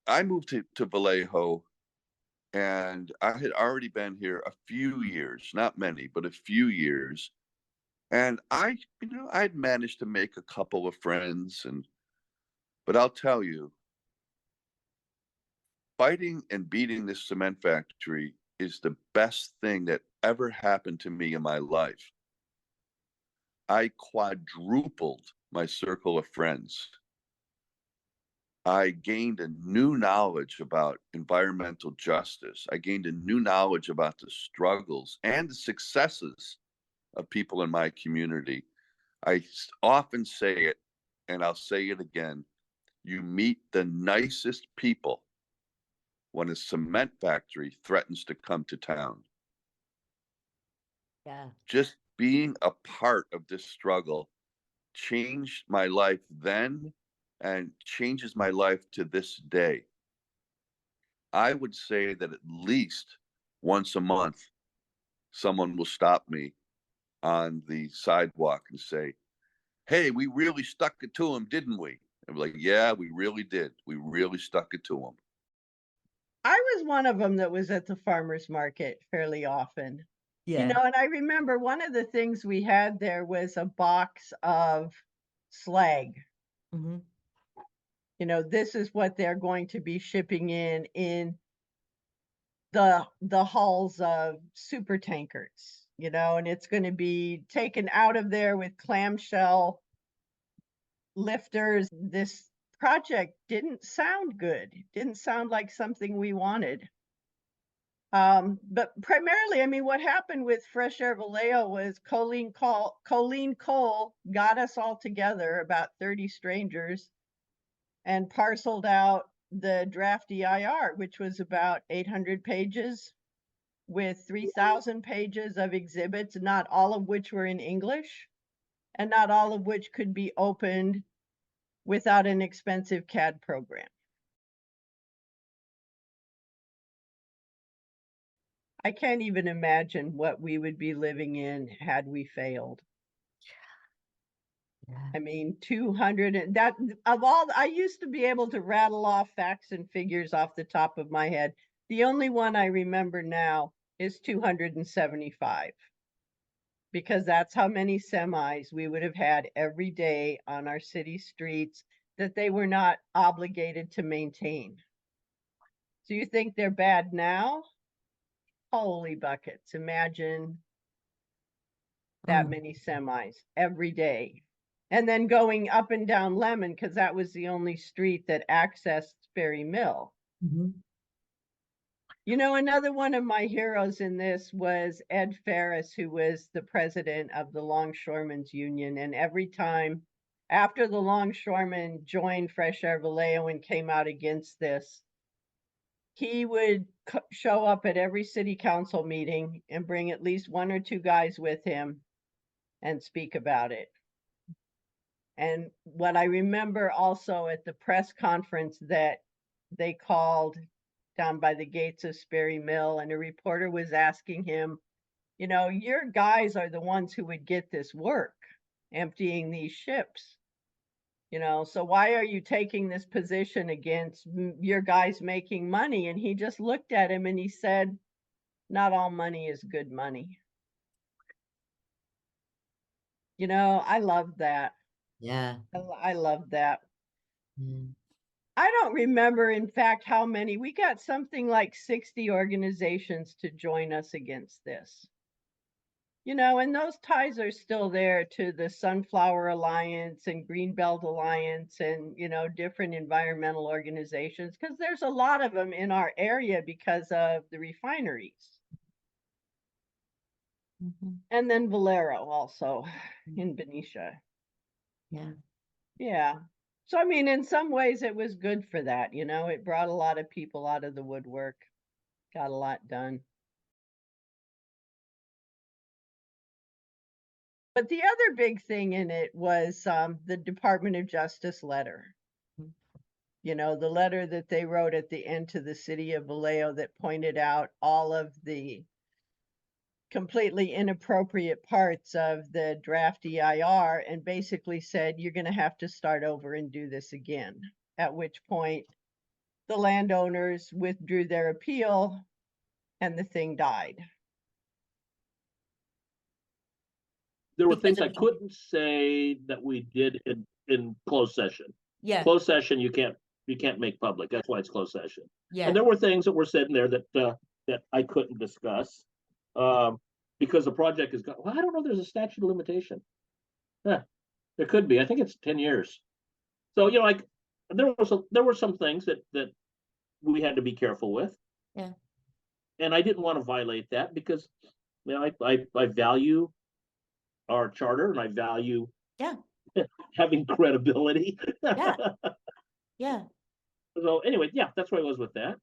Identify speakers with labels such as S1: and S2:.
S1: I moved to Vallejo, and I had already been here a few years, not many, but a few years. And I had managed to make a couple of friends, but I'll tell you, fighting and beating this cement factory is the best thing that ever happened to me in my life. I quadrupled my circle of friends. I gained a new knowledge about environmental justice. I gained a new knowledge about the struggles and the successes of people in my community. Often say it, and I'll say it again. You meet the nicest people when a cement factory threatens to come to town.
S2: Yeah.
S1: Just being a part of this struggle changed my life then and changes my life to this day. I would say that at least once a month, someone will stop me on the sidewalk and say, "Hey, we really stuck it to him, didn't we?" I'm like, "Yeah, we really did. We really stuck it to him."
S3: I was one of them that was at the farmer's market fairly often.
S2: Yeah.
S3: And I remember one of the things we had there was a box of slag.
S2: Mhm.
S3: This is what they're going to be shipping in the hulls of super tankers, and it's going to be taken out of there with clamshell lifters. This project didn't sound good. It didn't sound like something we wanted. But primarily, I mean, what happened with Fresh Air Vallejo was Colleen Cole got us all together, about 30 strangers, and parceled out the draft EIR, which was about 800 pages with 3,000 pages of exhibits, not all of which were in English, and not all of which could be opened without an expensive CAD program. I can't even imagine what we would be living in had we failed.
S2: Yeah.
S3: I mean, 200 and that of all I used to be able to rattle off facts and figures off the top of my head. The only one I remember now is 275, because that's how many semis we would have had every day on our city streets that they were not obligated to maintain. So you think they're bad now? Holy buckets. Imagine that
S2: Mm.
S3: many semis every day. And then going up and down Lemon, because that was the only street that accessed Sperry Mill.
S2: Mhm.
S3: Another one of my heroes in this was Ed Ferris, who was the president of the Longshoremen's Union. And every time after the longshoremen joined Fresh Air Vallejo and came out against this, he would show up at every city council meeting and bring at least one or two guys with him and speak about it. And what I remember also at the press conference that they called down by the gates of Sperry Mill, and a reporter was asking him, your guys are the ones who would get this work, emptying these ships. So why are you taking this position against your guys making money? And he just looked at him and he said, not all money is good money. I love that.
S2: Yeah.
S3: I love that.
S2: Mm.
S3: I don't remember, in fact, how many. We got something like 60 organizations to join us against this. And those ties are still there to the Sunflower Alliance and Greenbelt Alliance and, different environmental organizations, because there's a lot of them in our area because of the refineries.
S2: Mhm.
S3: And then Valero also in Benicia.
S2: Yeah.
S3: Yeah. So, I mean, in some ways it was good for that. It brought a lot of people out of the woodwork, got a lot done. But the other big thing in it was the Department of Justice letter.
S2: Mm.
S3: The letter that they wrote at the end to the city of Vallejo that pointed out all of the completely inappropriate parts of the draft EIR and basically said, you're going to have to start over and do this again. At which point the landowners withdrew their appeal and the thing died.
S4: There were
S2: Because
S4: things
S2: of
S4: I
S2: the-
S4: couldn't say that we did in closed session.
S2: Yeah,
S4: Closed session, you can't make public. That's why it's closed session.
S2: yeah,
S4: And there were things that were said in there that I couldn't discuss because the project is well, I don't know. There's a statute of limitation. Yeah, there could be. I think it's 10 years. So like there were some things that we had to be careful with.
S2: Yeah.
S4: And I didn't want to violate that because I value our charter and I value
S2: yeah,
S4: having credibility.
S2: yeah, yeah.
S4: So anyway, yeah, that's where I was with that.